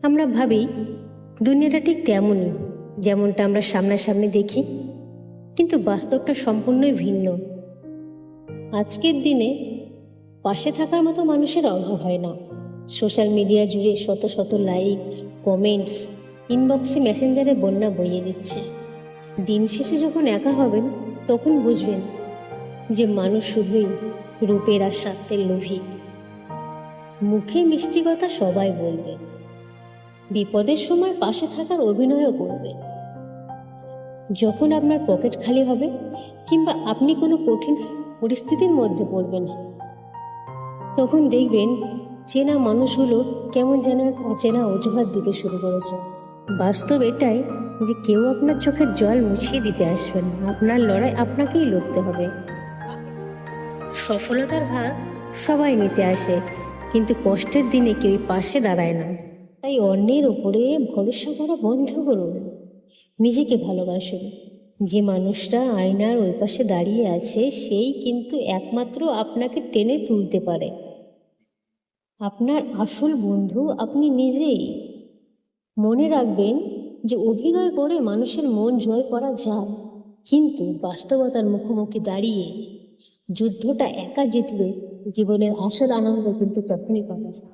আমরা ভাবি দুনিয়াটা ঠিক তেমনই, যেমনটা আমরা সামনাসামনি দেখি, কিন্তু বাস্তবটা সম্পূর্ণই ভিন্ন। আজকের দিনে পাশে থাকার মতো মানুষের অভাব হয় না। সোশ্যাল মিডিয়া জুড়ে শত শত লাইক, কমেন্টস, ইনবক্সে মেসেঞ্জারে বন্যা বইয়ে দিচ্ছে। দিন শেষে যখন একা হবেন, তখন বুঝবেন যে মানুষ শুধুই রূপের আর স্বার্থের লোভী। মুখে মিষ্টি কথা সবাই বলবে, বিপদের সময় পাশে থাকার অভিনয়ও করবে। যখন আপনার পকেট খালি হবে কিংবা আপনি কোনো কঠিন পরিস্থিতির মধ্যে পড়বেন, তখন দেখবেন চেনা মানুষগুলো কেমন যেন এক অচেনা অজুহাত দিতে শুরু করেছে। বাস্তব এটাই যে কেউ আপনার চোখের জল মুছিয়ে দিতে আসবে না। আপনার লড়াই আপনাকেই লড়তে হবে। সফলতার ভাগ সবাই নিতে আসে, কিন্তু কষ্টের দিনে কেউই পাশে দাঁড়ায় না। তাই অন্যের উপরে ভরসা করা বন্ধ করুন, নিজেকে ভালোবাসুন। যে মানুষটা আয়নার ওই পাশে দাঁড়িয়ে আছে, সেই কিন্তু একমাত্র আপনাকে টেনে তুলতে পারে। আপনার আসল বন্ধু আপনি নিজেই। মনে রাখবেন যে অভিনয় করে মানুষের মন জয় করা যায়, কিন্তু বাস্তবতার মুখোমুখি দাঁড়িয়ে যুদ্ধটা একা জিতলে জীবনের আসল আনন্দ কিন্তু তখনই পাওয়া যায়।